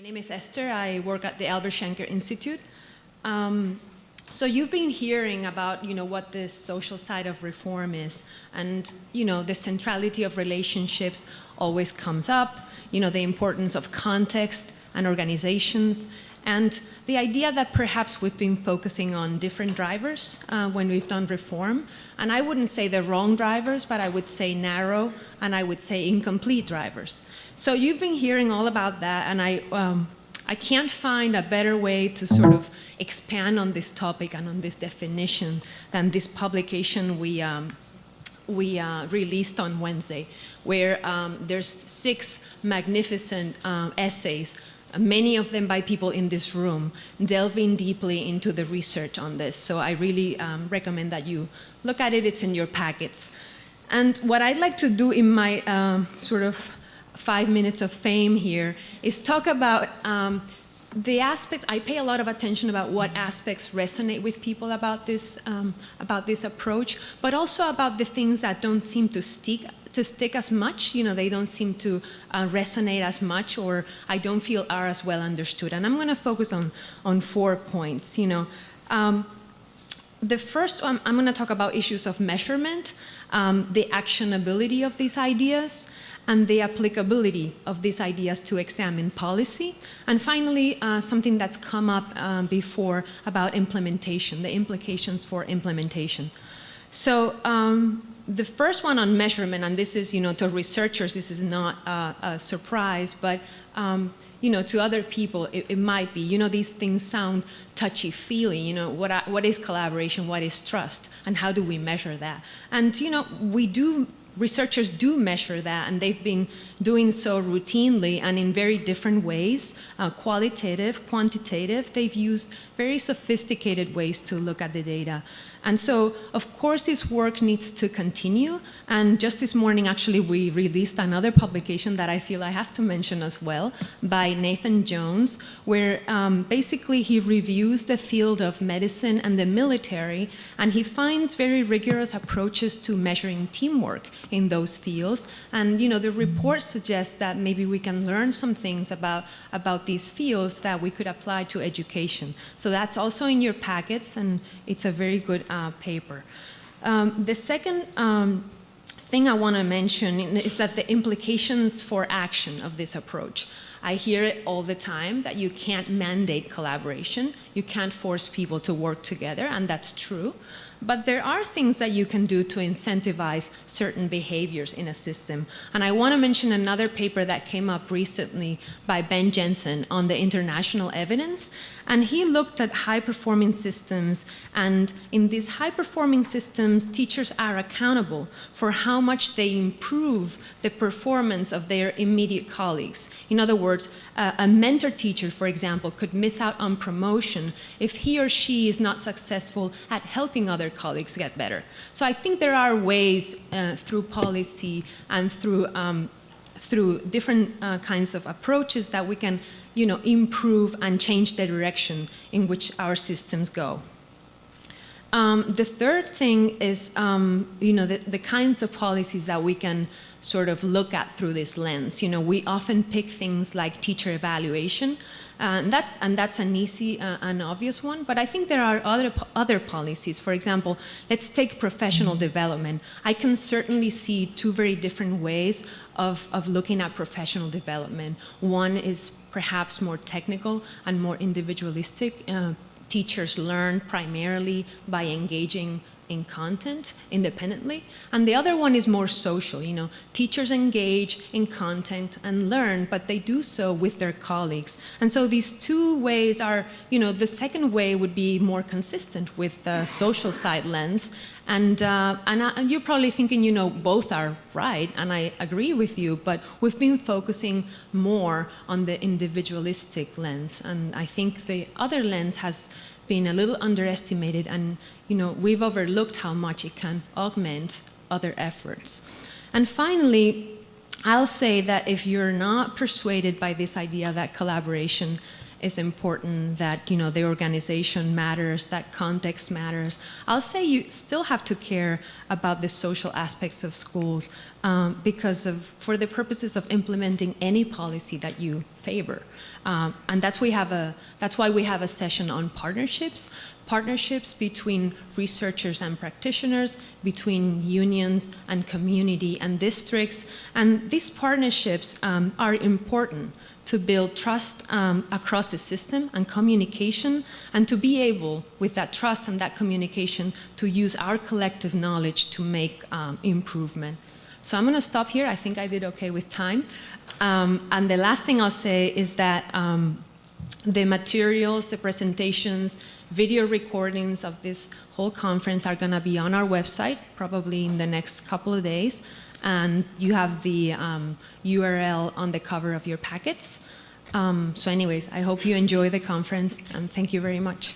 My name is Esther. I work at the Albert Schenker Institute. So you've been hearing about, what this social side of reform is, and, the centrality of relationships always comes up, the importance of context and organizations, and the idea that perhaps we've been focusing on different drivers when we've done reform. And I wouldn't say the wrong drivers, but I would say narrow, and I would say incomplete drivers. So you've been hearing all about that, and I can't find a better way to sort of expand on this topic and on this definition than this publication we released on Wednesday, where there's 6 magnificent essays, many of them by people in this room, delving deeply into the research on this. So I really recommend that you look at it. It's in your packets. And what I'd like to do in my sort of 5 minutes of fame here is talk about the aspects. I pay a lot of attention about what aspects resonate with people about this approach, but also about the things that don't seem to stick as much. They don't seem to resonate as much, or I don't feel are as well understood. And I'm going to focus on 4 points. The first one, I'm going to talk about issues of measurement, the actionability of these ideas, and the applicability of these ideas to examine policy. And finally, something that's come up before about implementation, the implications for implementation. So the first one on measurement, and this is, to researchers, this is not a surprise, but to other people, it might be. These things sound touchy-feely. What is collaboration? What is trust? And how do we measure that? And, researchers do measure that, and they've been doing so routinely and in very different ways, qualitative, quantitative. They've used very sophisticated ways to look at the data. And so, of course, this work needs to continue. And just this morning, actually, we released another publication that I feel I have to mention as well, by Nathan Jones, where basically he reviews the field of medicine and the military, and he finds very rigorous approaches to measuring teamwork in those fields. And the report suggests that maybe we can learn some things about these fields that we could apply to education. So that's also in your packets, and it's a very good paper. The second thing I want to mention is that the implications for action of this approach. I hear it all the time that you can't mandate collaboration, you can't force people to work together, and that's true. But there are things that you can do to incentivize certain behaviors in a system. And I want to mention another paper that came up recently by Ben Jensen on the international evidence. And he looked at high-performing systems. And in these high-performing systems, teachers are accountable for how much they improve the performance of their immediate colleagues. In other words, a mentor teacher, for example, could miss out on promotion if he or she is not successful at helping other colleagues get better. So I think there are ways through policy and through different kinds of approaches that we can, improve and change the direction in which our systems go. The third thing is, the kinds of policies that we can sort of look at through this lens. We often pick things like teacher evaluation, and that's an easy and obvious one. But I think there are other policies. For example, let's take professional development. I can certainly see 2 very different ways of looking at professional development. One is perhaps more technical and more individualistic. Teachers learn primarily by engaging in content independently. And the other one is more social. Teachers engage in content and learn, but they do so with their colleagues. And so these 2 ways are, the second way would be more consistent with the social side lens. And you're probably thinking, both are right, and I agree with you, but we've been focusing more on the individualistic lens. And I think the other lens has been a little underestimated, and we've overlooked how much it can augment other efforts. And finally, I'll say that if you're not persuaded by this idea that collaboration is important, that the organization matters, that context matters, I'll say you still have to care about the social aspects of schools, for the purposes of implementing any policy that you favor. And that's why we have a session on partnerships between researchers and practitioners, between unions and community and districts. And these partnerships are important to build trust across the system and communication, and to be able, with that trust and that communication, to use our collective knowledge to make improvement. So I'm going to stop here. I think I did okay with time. And the last thing I'll say is that the materials, the presentations, video recordings of this whole conference are going to be on our website, probably in the next couple of days. And you have the URL on the cover of your packets. So anyways, I hope you enjoy the conference, and thank you very much.